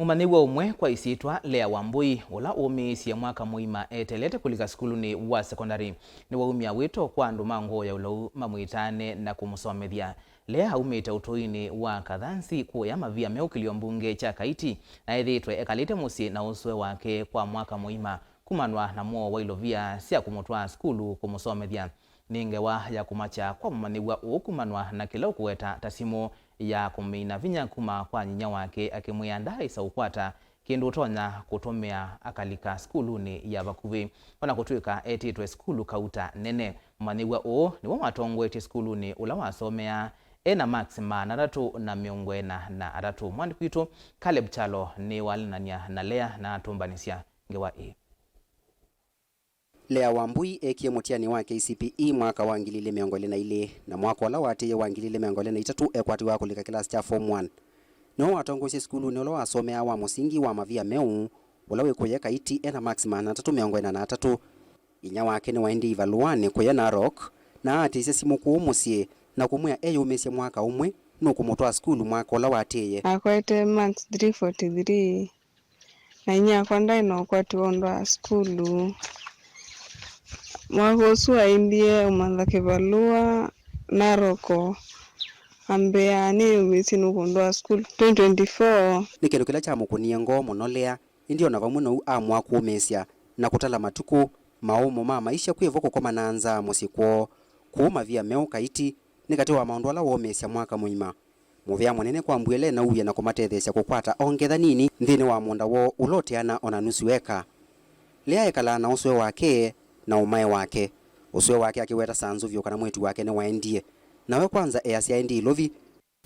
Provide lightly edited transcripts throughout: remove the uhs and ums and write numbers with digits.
Mumanyiwa umwe kwa isitwa Leah Wambui ula umiisye Mwaka Muima eteele kulika sukulu ni wa sekondari niwaumya wito kwa andu ngoo ya ulau mamwitane na kumusomethya. Leah aumite utuini wa Kathanzi kuye Mavia Meu kilio mbunge cha Kaiti na ethiitwe ekalite musyi na usue wake kwa Mwaka Muima kumanwa na muo wa ilovia sya kumutwa sukulu kumusomethya. Ningewa ya kumacha kwa Mumanyiwa kumanwa na kila ukuweta tasimu ya kumina vinya kuma kwa nyinya wake akimwiandaa isa ukwata kindu utonya kutumia akalika skuluni ya vakuvi wana kutwika ethiitwe sukulu kauta nene. Mumanyiwa ni wamatongwete skuluni ula wasomea ena maxima na 340 mwandi kwitu Caleb Chalo ni walinania na Leah na tumbanisya ngewa Leah Wambui ekie mutiani wa Kcpe mwaka wa 2022 na mwaka wala watiye wa 2023 ekwati wa kulika class cha form 1 no watongosye skulu ni ulo wasomea wa musingi wa Mavia Meu ula wikuye Kaiti ena maxima na 343 inya wake ni waindi ivaluani kuye na rock na atisye simu kumusyi na kumwea eyumisye mwaka umwe no kumutwa skulu mwaka wala watiye akwete max 343 na inya kwa ndai no kwati wondwa skulu mwaka usue indie umantha kivalua naroko ambea ni umiisye nukundwa school 2024 ni kindu kila cha mukunie ngoo muno Leah indio na vamwe no amwa kuumisya na kutala matuku maumo ma maisha kwivoko kwa nanza musikwo ku Mavia Meu Kaiti ni kati wa maundu ala womisya Mwaka Muima muvya munene kwa mbwele na uye na kumatethesya kukwata ongetha nini nthini wa munda wo uloteana ona nusu eka. Leah ekala na usue wake na umwe wake usue wake akiweta sanzu vyo kana mwetu wake ni waendie nawe kwanza easya endi ilovi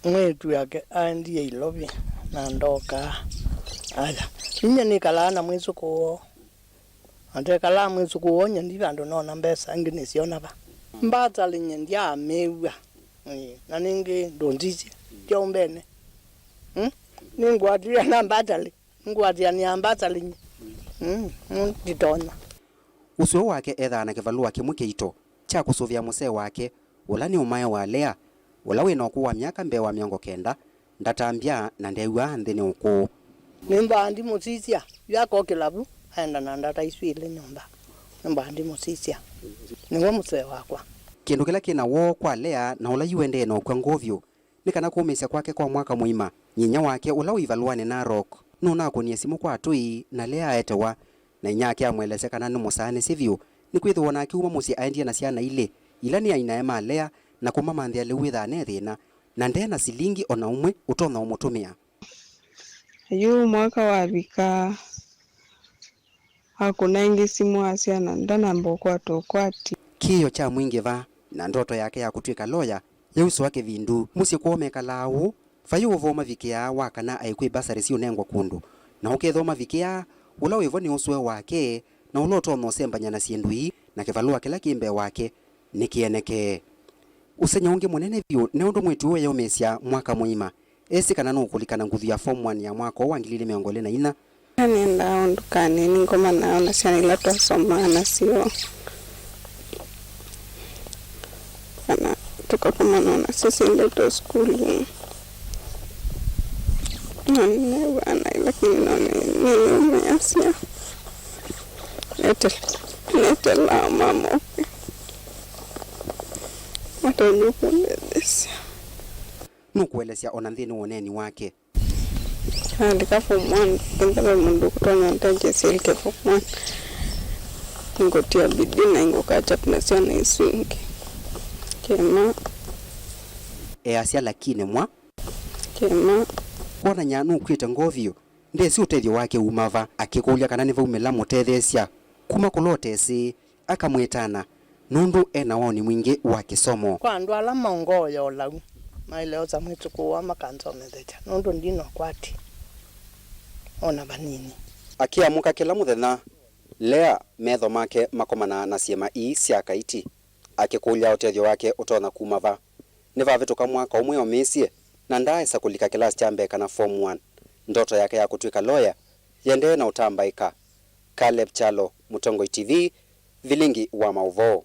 mwetu yake aendie ilovi na ndoka aya inya nikala na mwezu kuo ante kala mwezu kuo nya ndi vandu nona mbesa ngini siona ba mbata linye ndia mewa na ningi ndondizi jombene ningwadia na mbatali ngwadia ni ambata linye nditona usue wake etha na kivalua kimwe kito cha kusuvya musee wake ula ni umwe wa Leah ula wina kuwa myaka mbewa 90 ndatambya na ndewa nthini uku nimbandi musisya yako kilabu aenda na ndata iswile nyumba nimbandi musisya niwe musee wakwa kindu kila kina wo kwa Leah na ula yuende no kwa ngovyo ni kana kuumisya kwake kwa Mwaka Muima nyinya wake ula wivaluani na rock nuna kunie simu kwa tui na Leah etewa na inyake amwelese kana ni musane sivyo ni kwithwa na akiuma musyi aendie na ciana ile ila ni aina ema Leah na kumama nthia liwitha ne thina na ndena silingi ona umwe utona umutumia yu mwaka wabika hakuna ingi simu asya na ndana mbokwa tokwati kiyo cha mwingi va na ndoto yake ya kutwika lawyer yeuso wake vindu musyi kuomeka lau fayu uvoma vikia wakana aikwi basari si unengwa kundu na ukethoma vikia ula wivo ni usue wake na uloto no sembanya na siendui na kivalua kila kimbe wake nikieneke usenya ungi munene vyu ne undu mwitu we yomesya Mwaka Muima esi kana no kulikana nguthu ya form 1 ya mwaka wa 2024 nenda ondukani ningoma naona ciana ila twasoma nacio kana tukakomana na sisi ndeto skulu nane wana lakini nane ni umiisye eteele mama watonyukulelesya nukuelesya ona nthini woneni wake andika form 1 kindawe mundu kutonya ntaje silke form 1 ngotia bidii na ngokacha tunasiana iswingi kema easya lakini mwa kema wona nyanu kwita ngovyo ndesi utethyo wake umava akikulya kana nivaumela mutethesya kuma kulotesi akamwitana nundu ena woni mwingi wa kisomo kwa andu ala ngoo ya ulau maileo za mwitu kuwa makansomethya nundu ndino kwati ona vanini akiamuka kila muthenya Leah metho make makomana na siema sya Kaiti akikulya utethyo wake utona kumava nivavituka mwaka umwe omisye na ndaesa kulika class cha mbeka na form 1 ndoto yake ya kutwika lawyer yende na utambaika. Caleb Chalo, Mutongo TV, Vilingi wa Mauvo.